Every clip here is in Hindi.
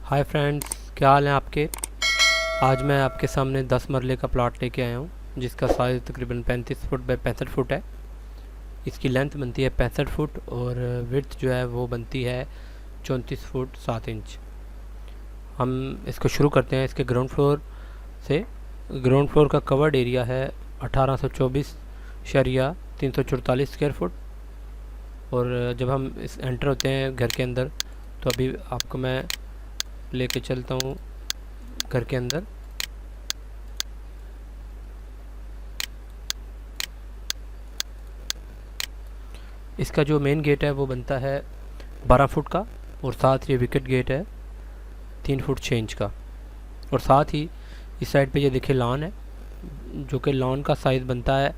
हाय फ्रेंड्स, क्या हाल है आपके। आज मैं आपके सामने 10 मरले का प्लॉट लेके आया हूँ जिसका साइज़ तकरीबन 35 फुट बाय 65 फुट है। इसकी लेंथ बनती है 65 फुट और विड्थ जो है वो बनती है 34 फुट 7 इंच। हम इसको शुरू करते हैं इसके ग्राउंड फ्लोर से। ग्राउंड फ्लोर का कवर्ड एरिया है 1824 शरिया 344 स्क्वायर फुट। और जब हम इस एंटर होते हैं घर के अंदर तो अभी आपको मैं लेके चलता हूँ घर के अंदर। इसका जो मेन गेट है वो बनता है 12 फुट का और साथ ये विकेट गेट है 3 फुट 6 इंच का। और साथ ही इस साइड पे ये देखिए लॉन है जो कि लॉन का साइज़ बनता है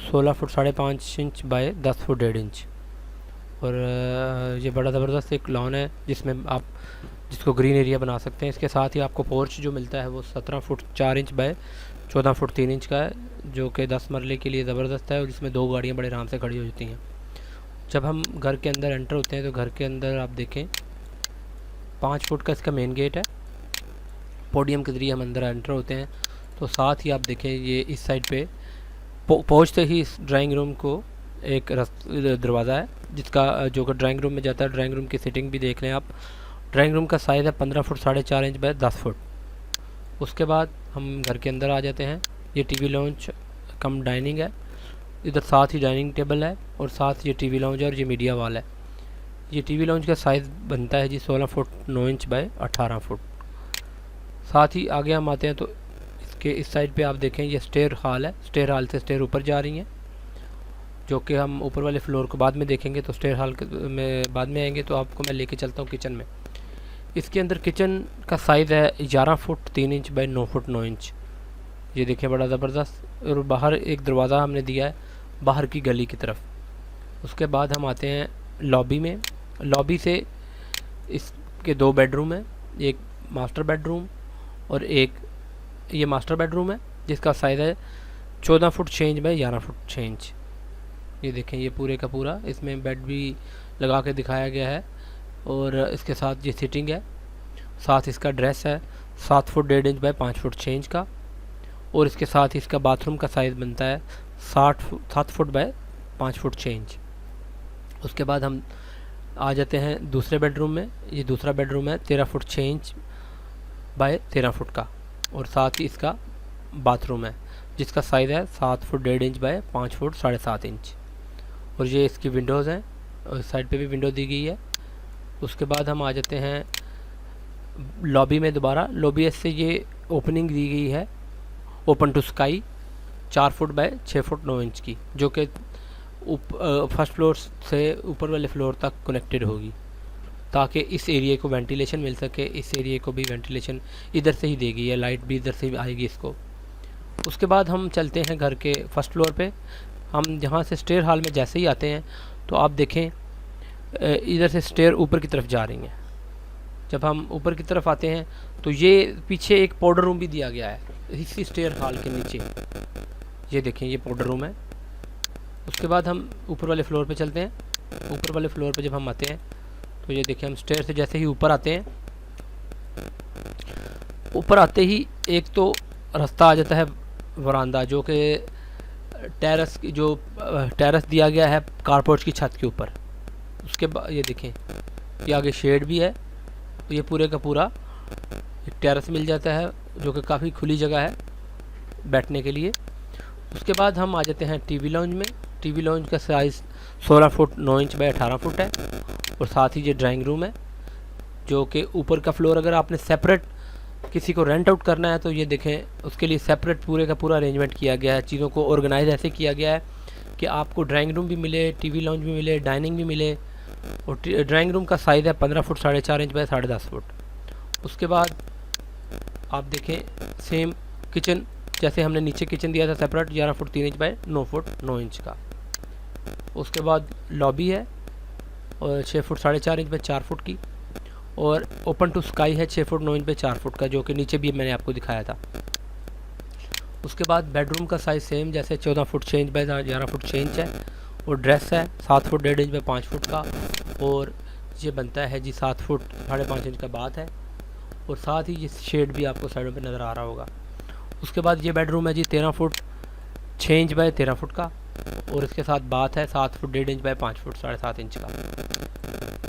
16 foot 5.5 inch by 10 foot 1.5 inch. और ये बड़ा ज़बरदस्त एक लॉन है जिसको ग्रीन एरिया बना सकते हैं। इसके साथ ही आपको पोर्च जो मिलता है वो 17 foot 4 inch by 14 foot 3 inch का है जो कि 10 मरले के लिए ज़बरदस्त है और जिसमें 2 गाड़ियाँ बड़े आराम से खड़ी हो जाती हैं। जब हम घर के अंदर एंटर होते हैं तो घर के अंदर आप देखें 5 फुट का इसका मेन गेट है। पोडियम के ज़रिए हम अंदर एंटर होते हैं तो साथ ही आप देखें ये इस साइड पे पहुँचते ही इस ड्राइंग रूम को एक दरवाज़ा है जिसका जो कि ड्राइंग रूम में जाता है। ड्राइंग रूम की सिटिंग भी देख लें आप। ड्राइंग रूम का साइज़ है 15 फुट 4.5 इंच बाय 10 फुट। उसके बाद हम घर के अंदर आ जाते हैं। ये टीवी लॉन्च कम डाइनिंग है। इधर साथ ही डाइनिंग टेबल है और साथ ये टीवी लॉन्च है और ये मीडिया वॉल है। ये टीवी लॉन्च का साइज़ बनता है जी 16 फुट 9 इंच बाय 18 फुट। साथ ही आगे हम आते हैं तो इसके इस साइड पे आप देखें ये स्टेयर हॉल है। स्टेयर हॉल से स्टेयर ऊपर जा रही हैं जो कि हम ऊपर वाले फ्लोर को बाद में देखेंगे। तो स्टेयर हॉल में बाद में आएंगे तो आपको मैं लेके चलता हूँ किचन में। इसके अंदर किचन का साइज़ है 11 foot 3 inch by 9 foot 9 inch. ये देखिए बड़ा ज़बरदस्त। और बाहर एक दरवाज़ा हमने दिया है बाहर की गली की तरफ। उसके बाद हम आते हैं लॉबी में। लॉबी से इसके 2 बेडरूम हैं, एक मास्टर बेडरूम और एक ये मास्टर बेडरूम है जिसका साइज़ है 14 foot 6 inch by 11 foot 6 inch. ये देखें ये पूरे का पूरा इसमें बेड भी लगा के दिखाया गया है और इसके साथ ये सीटिंग है। साथ इसका ड्रेस है 7 foot 1.5 inch by 5 foot 6 inch का। और इसके साथ ही इसका बाथरूम का साइज़ बनता है 7 फुट बाय 5 फुट 6 इंच। उसके बाद हम आ जाते हैं दूसरे बेडरूम में। ये दूसरा बेडरूम है 13 फुट 6 इंच बाय 13 फुट का। और साथ ही इसका बाथरूम है जिसका साइज़ है 7 foot 1.5 inch by 5 foot 7.5 inch. और ये इसकी विंडोज़ हैं और इस साइड पे भी विंडो दी गई है। उसके बाद हम आ जाते हैं लॉबी में। दोबारा लॉबी से ये ओपनिंग दी गई है open to sky 4 foot by 6 foot 9 inch की जो कि फर्स्ट फ्लोर से ऊपर वाले फ्लोर तक कनेक्टेड होगी ताकि इस एरिया को वेंटिलेशन मिल सके। इस एरिया को भी वेंटिलेशन इधर से ही देगी या लाइट भी इधर से ही आएगी इसको। उसके बाद हम चलते हैं घर के फर्स्ट फ्लोर पे। हम जहाँ से स्टेयर हॉल में जैसे ही आते हैं तो आप देखें इधर से स्टेयर ऊपर की तरफ जा रही हैं। जब हम ऊपर की तरफ आते हैं तो ये पीछे एक पाउडर रूम भी दिया गया है इसी स्टेयर हॉल के नीचे। ये देखें ये पाउडर रूम है। उसके बाद हम ऊपर वाले फ्लोर पे चलते हैं। ऊपर वाले फ्लोर पे जब हम आते हैं तो ये देखें हम स्टेयर से जैसे ही ऊपर आते हैं, ऊपर आते ही एक तो रास्ता आ जाता है वरांदा जो कि टेरेस दिया गया है कारपोर्ट की छत के ऊपर। उसके बाद ये देखें ये आगे शेड भी है। ये पूरे का पूरा एक टेरेस मिल जाता है जो कि काफ़ी खुली जगह है बैठने के लिए। उसके बाद हम आ जाते हैं टीवी लॉन्ज में। टीवी लॉन्ज का size 16 foot 9 inch by 18 foot है। और साथ ही ये ड्राइंग रूम है जो कि ऊपर का फ्लोर अगर आपने सेपरेट किसी को रेंट आउट करना है तो ये देखें उसके लिए सेपरेट पूरे का पूरा अरेंजमेंट किया गया है। चीज़ों को ऑर्गेनाइज ऐसे किया गया है कि आपको ड्राइंग रूम भी मिले, टीवी लॉन्ज भी मिले, डाइनिंग भी मिले। और ड्राइंग रूम का साइज़ है 15 फुट 4.5 इंच बाय 10.5 फुट। उसके बाद आप देखें सेम किचन जैसे हमने नीचे किचन दिया था separate 11 foot 3 inch by 9 foot 9 inch का। उसके बाद लॉबी है और 6 फुट 4.5 इंच बाय 4 फुट की। और ओपन टू स्काई है 6 फुट 9 इंच बाय 4 फुट का जो कि नीचे भी मैंने आपको दिखाया था। उसके बाद बेडरूम का साइज़ सेम जैसे 14 foot 6 inch by 11 foot 6 inch है। और ड्रेस है 7 फुट 1.5 इंच बाय 5 फुट का। और ये बनता है जी 7 फुट 5.5 इंच का बाथ है। और साथ ही ये शेड भी आपको साइडों पे नज़र आ रहा होगा। उसके बाद ये बेडरूम है जी 13 फुट 6 इंच बाय 13 फुट का, और इसके साथ बाथ है 7 foot 1.5 inch by 5 foot 7.5 inch का।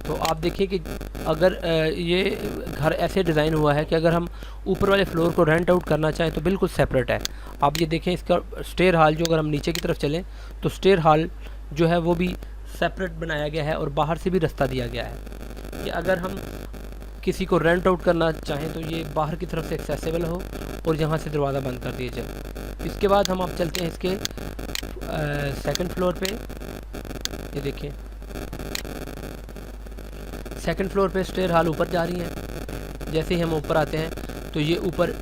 तो आप देखिए कि अगर ये घर ऐसे डिज़ाइन हुआ है कि अगर हम ऊपर वाले फ्लोर को रेंट आउट करना चाहें तो बिल्कुल सेपरेट है। आप ये देखें इसका स्टेयर हॉल, जो अगर हम नीचे की तरफ चलें तो स्टेयर हॉल जो है वो भी सेपरेट बनाया गया है और बाहर से भी रास्ता दिया गया है कि अगर हम किसी को रेंट आउट करना चाहें तो ये बाहर की तरफ से एक्सेसिबल हो और यहाँ से दरवाज़ा बंद कर दिया जाए। इसके बाद हम आप चलते हैं इसके सेकंड फ्लोर पे। ये देखिए सेकंड फ्लोर पे स्टेयर हॉल ऊपर जा रही हैं। जैसे ही हम ऊपर आते हैं तो ये ऊपर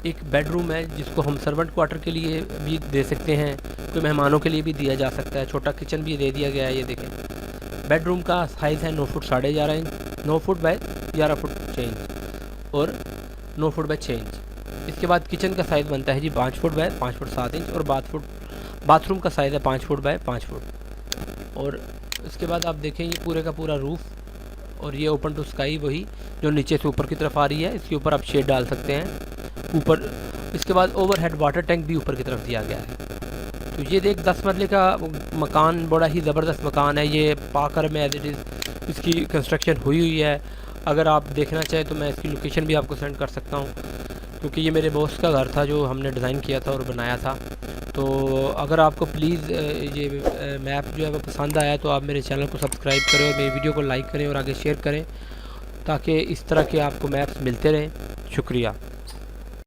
एक बेडरूम है जिसको हम सर्वेंट क्वार्टर के लिए भी दे सकते हैं, कोई मेहमानों के लिए भी दिया जा सकता है। छोटा किचन भी दे दिया गया है। ये देखें बेडरूम का साइज़ है 9 foot 11.5 inch, 9 foot by 11 foot 6 inch और 9 फुट बाय 6 इंच। इसके बाद किचन का साइज़ बनता है जी 5 फुट बाय 5 फुट 7 इंच और बाथरूम का साइज़ है 5 फुट बाय 5 फुट। और इसके बाद आप देखें ये पूरे का पूरा रूफ़, और ये ओपन टू स्काई वही जो नीचे से ऊपर की तरफ आ रही है। इसके ऊपर आप शेड डाल सकते हैं ऊपर। इसके बाद ओवरहेड वाटर टैंक भी ऊपर की तरफ दिया गया है। तो ये देख 10 मरले का मकान, बड़ा ही ज़बरदस्त मकान है। ये पाकर में एज इट इज़ इसकी कंस्ट्रक्शन हुई है। अगर आप देखना चाहें तो मैं इसकी लोकेशन भी आपको सेंड कर सकता हूँ, क्योंकि ये मेरे बॉस का घर था जो हमने डिज़ाइन किया था और बनाया था। तो अगर आपको प्लीज़ ये मैप जो है वो पसंद आया तो आप मेरे चैनल को सब्सक्राइब करें और मेरी वीडियो को लाइक करें और आगे शेयर करें, ताकि इस तरह के आपको मैप्स मिलते रहें। शुक्रिया।